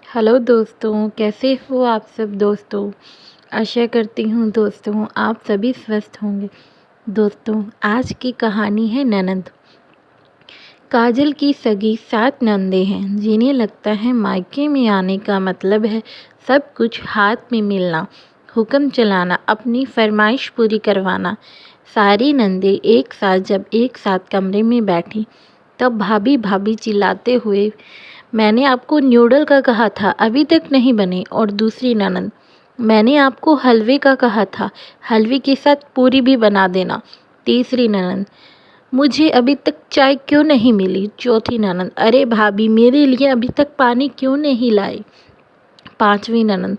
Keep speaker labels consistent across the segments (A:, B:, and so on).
A: Hello दोस्तों, कैसे हो आप सब दोस्तों। आशा करती हूँ दोस्तों आप सभी स्वस्थ होंगे। दोस्तों आज की कहानी है ननद। काजल की सगी 7 नंदे हैं जिन्हें लगता है मायके में आने का मतलब है सब कुछ हाथ में मिलना, हुक्म चलाना, अपनी फरमाइश पूरी करवाना। सारी नंदे एक साथ जब एक साथ कमरे में बैठी तब भाभी भाभी चिल्लाते हुए, मैंने आपको न्यूडल का कहा था अभी तक नहीं बने। और दूसरी ननद, मैंने आपको हलवे का कहा था, हलवे के साथ पूरी भी बना देना। तीसरी ननद, मुझे अभी तक चाय क्यों नहीं मिली। चौथी ननद, अरे भाभी मेरे लिए अभी तक पानी क्यों नहीं लाई। पांचवी ननद,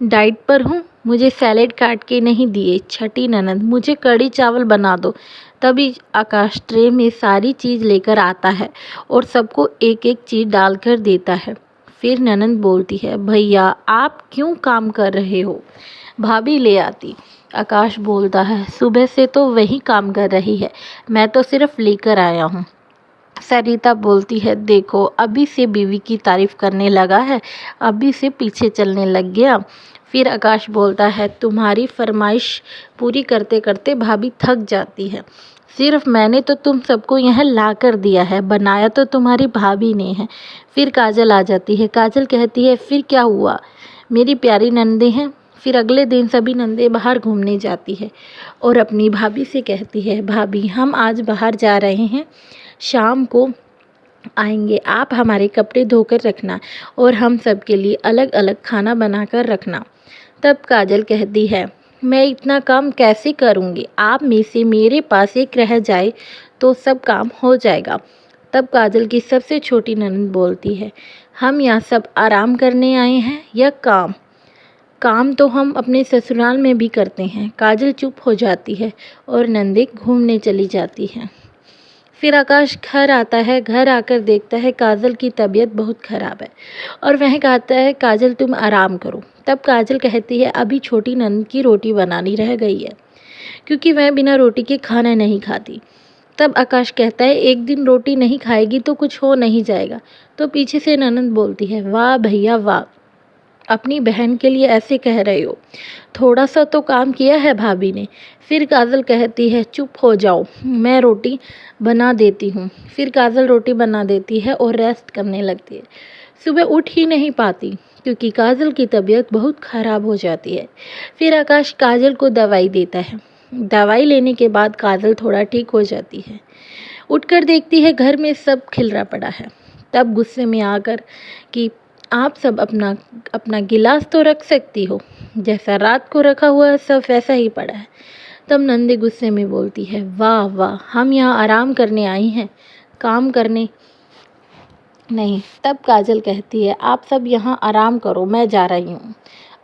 A: डाइट पर हूँ, मुझे सैलेड काट के नहीं दिए। छठी ननद, मुझे कढ़ी चावल बना दो। तभी आकाश ट्रे में सारी चीज़ लेकर आता है और सबको एक एक चीज़ डालकर देता है। फिर ननद बोलती है, भैया आप क्यों काम कर रहे हो। भाभी ले आती। आकाश बोलता है, सुबह से तो वही काम कर रही है, मैं तो सिर्फ लेकर आया हूँ। सरिता बोलती है, देखो अभी से बीवी की तारीफ करने लगा है, अभी से पीछे चलने लग गया। फिर आकाश बोलता है, तुम्हारी फरमाइश पूरी करते करते भाभी थक जाती है। सिर्फ मैंने तो तुम सबको यहाँ ला कर दिया है, बनाया तो तुम्हारी भाभी ने है। फिर काजल आ जाती है। काजल कहती है, फिर क्या हुआ, मेरी प्यारी नंदे हैं। फिर अगले दिन सभी नंदे बाहर घूमने जाती है और अपनी भाभी से कहती है, भाभी हम आज बाहर जा रहे हैं, शाम को आएंगे, आप हमारे कपड़े धोकर रखना और हम सब के लिए अलग अलग खाना बनाकर रखना। तब काजल कहती है, मैं इतना काम कैसे करूँगी, आप में से मेरे पास एक रह जाए तो सब काम हो जाएगा। तब काजल की सबसे छोटी ननद बोलती है, हम यहाँ सब आराम करने आए हैं या काम। काम तो हम अपने ससुराल में भी करते हैं। काजल चुप हो जाती है और नंदे घूमने चली जाती हैं। फिर आकाश घर आता है। घर आकर देखता है काजल की तबीयत बहुत ख़राब है और वह कहता है, काजल तुम आराम करो। तब काजल कहती है, अभी छोटी ननद की रोटी बनानी रह गई है क्योंकि वह बिना रोटी के खाना नहीं खाती। तब आकाश कहता है, एक दिन रोटी नहीं खाएगी तो कुछ हो नहीं जाएगा। तो पीछे से ननद बोलती है, वाह भैया वाह, अपनी बहन के लिए ऐसे कह रहे हो, थोड़ा सा तो काम किया है भाभी ने। फिर काजल कहती है, चुप हो जाओ, मैं रोटी बना देती हूँ। फिर काजल रोटी बना देती है और रेस्ट करने लगती है। सुबह उठ ही नहीं पाती क्योंकि काजल की तबीयत बहुत ख़राब हो जाती है। फिर आकाश काजल को दवाई देता है। दवाई लेने के बाद काजल थोड़ा ठीक हो जाती है। उठकर देखती है घर में सब खिलरा पड़ा है। तब गुस्से में आकर कि आप सब अपना अपना गिलास तो रख सकती हो, जैसा रात को रखा हुआ है सब वैसा ही पड़ा है। तब नंदी गुस्से में बोलती है, वाह वाह, हम यहाँ आराम करने आई हैं, काम करने नहीं। तब काजल कहती है, आप सब यहाँ आराम करो, मैं जा रही हूँ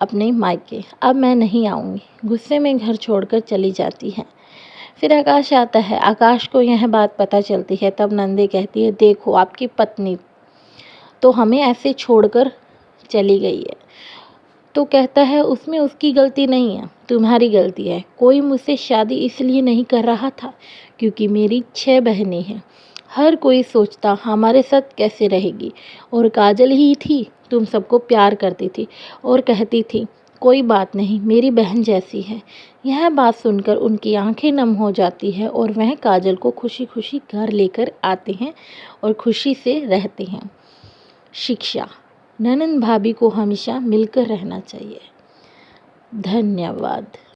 A: अपने मायके, अब मैं नहीं आऊँगी। गुस्से में घर छोड़कर चली जाती है। फिर आकाश आता है। आकाश को यह बात पता चलती है। तब नंदी कहती है, देखो आपकी पत्नी तो हमें ऐसे छोड़कर चली गई है। तो कहता है, उसमें उसकी गलती नहीं है, तुम्हारी गलती है। कोई मुझसे शादी इसलिए नहीं कर रहा था क्योंकि मेरी 6 बहनें हैं। हर कोई सोचता हमारे साथ कैसे रहेगी, और काजल ही थी, तुम सबको प्यार करती थी और कहती थी कोई बात नहीं, मेरी बहन जैसी है। यह बात सुनकर उनकी आंखें नम हो जाती है और वह काजल को खुशी खुशी घर लेकर आते हैं और खुशी से रहते हैं। शिक्षा, ननंद भाभी को हमेशा मिलकर रहना चाहिए। धन्यवाद।